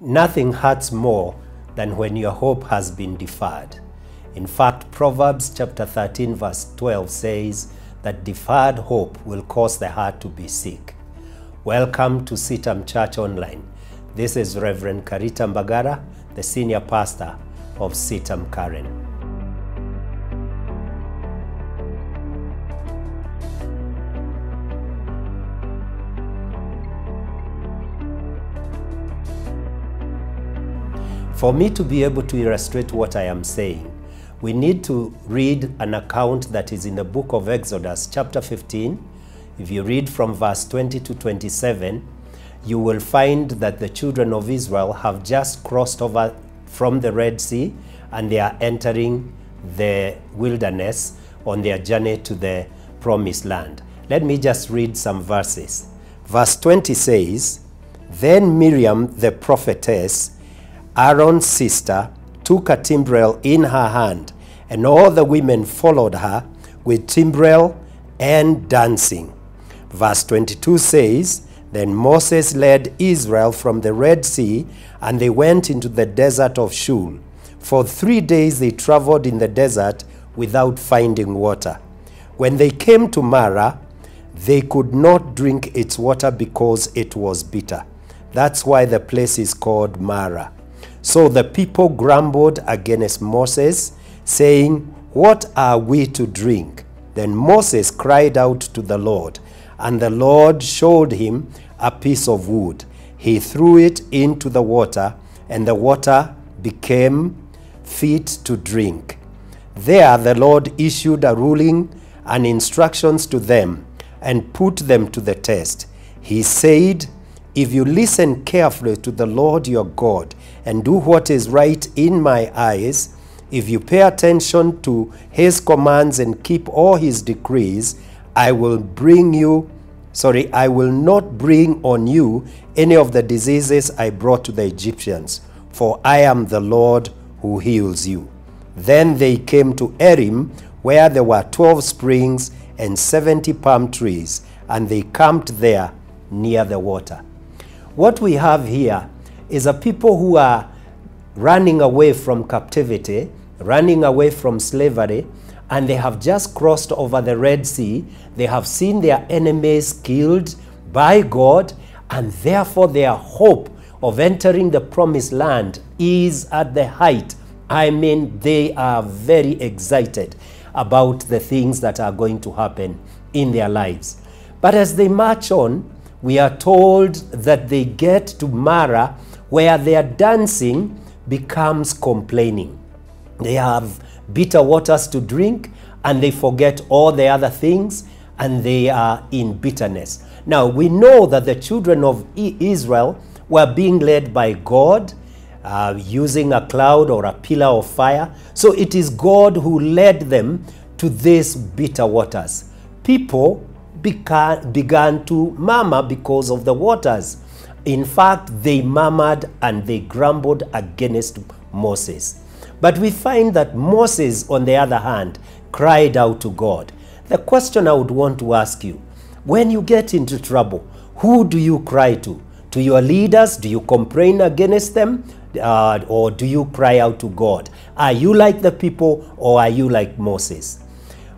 Nothing hurts more than when your hope has been deferred. In fact, Proverbs chapter 13 verse 12 says that deferred hope will cause the heart to be sick. Welcome to CITAM Church Online. This is Reverend Karita Mbagara, the senior pastor of CITAM Karen. For me to be able to illustrate what I am saying, we need to read an account that is in the book of Exodus chapter 15. If you read from verse 20 to 27, you will find that the children of Israel have just crossed over from the Red Sea and they are entering the wilderness on their journey to the promised land. Let me just read some verses. Verse 20 says, "Then Miriam the prophetess, Aaron's sister, took a timbrel in her hand, and all the women followed her with timbrel and dancing." Verse 22 says, "Then Moses led Israel from the Red Sea, and they went into the desert of Shul. For 3 days they traveled in the desert without finding water. When they came to Marah, they could not drink its water because it was bitter. That's why the place is called Marah. So the people grumbled against Moses, saying, 'What are we to drink?' Then Moses cried out to the Lord, and the Lord showed him a piece of wood. He threw it into the water, and the water became fit to drink. There the Lord issued a ruling and instructions to them, and put them to the test. He said, 'If you listen carefully to the Lord your God and do what is right in my eyes, if you pay attention to his commands and keep all his decrees, I will not bring on you any of the diseases I brought to the Egyptians, for I am the Lord who heals you.' Then they came to Erim, where there were 12 springs and 70 palm trees, and they camped there near the water." What we have here is a people who are running away from captivity, running away from slavery, and they have just crossed over the Red Sea. They have seen their enemies killed by God, and therefore their hope of entering the promised land is at the height. I mean, they are very excited about the things that are going to happen in their lives. But as they march on, we are told that they get to Marah, where their dancing becomes complaining. They have bitter waters to drink, and they forget all the other things, and they are in bitterness. Now, we know that the children of Israel were being led by God, using a cloud or a pillar of fire. So it is God who led them to these bitter waters. People began to murmur because of the waters. In fact, they murmured and they grumbled against Moses. But we find that Moses, on the other hand, cried out to God. The question I would want to ask you, when you get into trouble, who do you cry to? To your leaders? Do you complain against them? Or do you cry out to God? Are you like the people, or are you like Moses?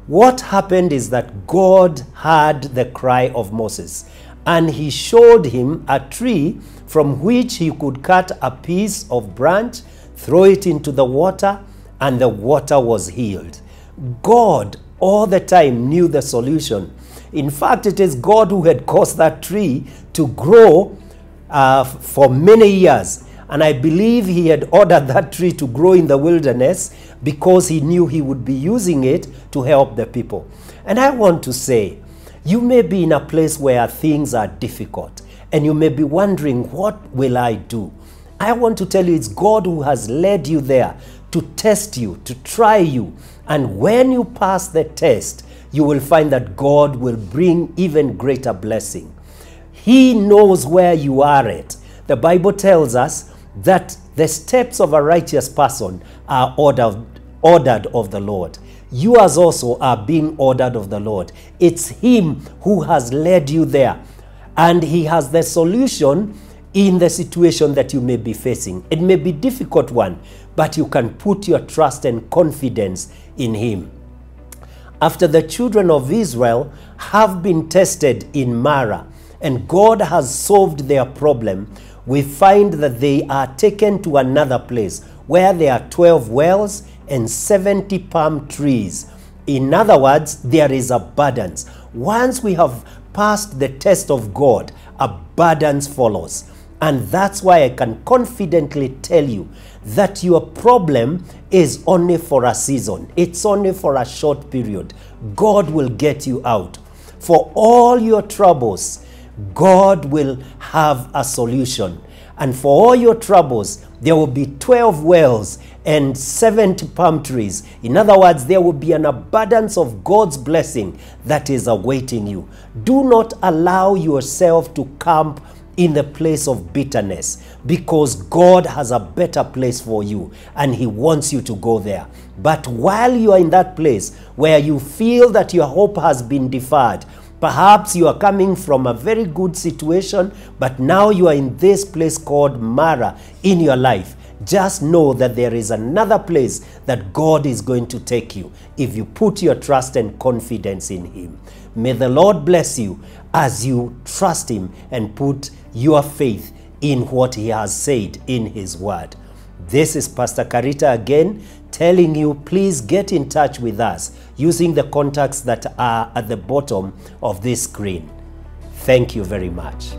What happened is that God heard the cry of Moses, and he showed him a tree from which he could cut a piece of branch, throw it into the water, and the water was healed. God all the time knew the solution. In fact, it is God who had caused that tree to grow for many years. And I believe he had ordered that tree to grow in the wilderness because he knew he would be using it to help the people. And I want to say, you may be in a place where things are difficult, and you may be wondering, what will I do? I want to tell you, it's God who has led you there to test you, to try you. And when you pass the test, you will find that God will bring even greater blessing. He knows where you are at. The Bible tells us that the steps of a righteous person are ordered of the Lord. Yours also are being ordered of the Lord. It's him who has led you there. And he has the solution in the situation that you may be facing. It may be a difficult one, but you can put your trust and confidence in him. After the children of Israel have been tested in Marah, and God has solved their problem, we find that they are taken to another place where there are 12 wells and 70 palm trees. In other words, there is abundance. Once we have passed the test of God, abundance follows. And that's why I can confidently tell you that your problem is only for a season. It's only for a short period. God will get you out. For all your troubles, God will have a solution. And for all your troubles, there will be 12 wells and 70 palm trees. In other words, there will be an abundance of God's blessing that is awaiting you. Do not allow yourself to camp in the place of bitterness, because God has a better place for you and he wants you to go there. But while you are in that place where you feel that your hope has been deferred, perhaps you are coming from a very good situation, but now you are in this place called Marah in your life. Just know that there is another place that God is going to take you if you put your trust and confidence in him. May the Lord bless you as you trust him and put your faith in what he has said in his word. This is Pastor Karita again, telling you, please get in touch with us using the contacts that are at the bottom of this screen. Thank you very much.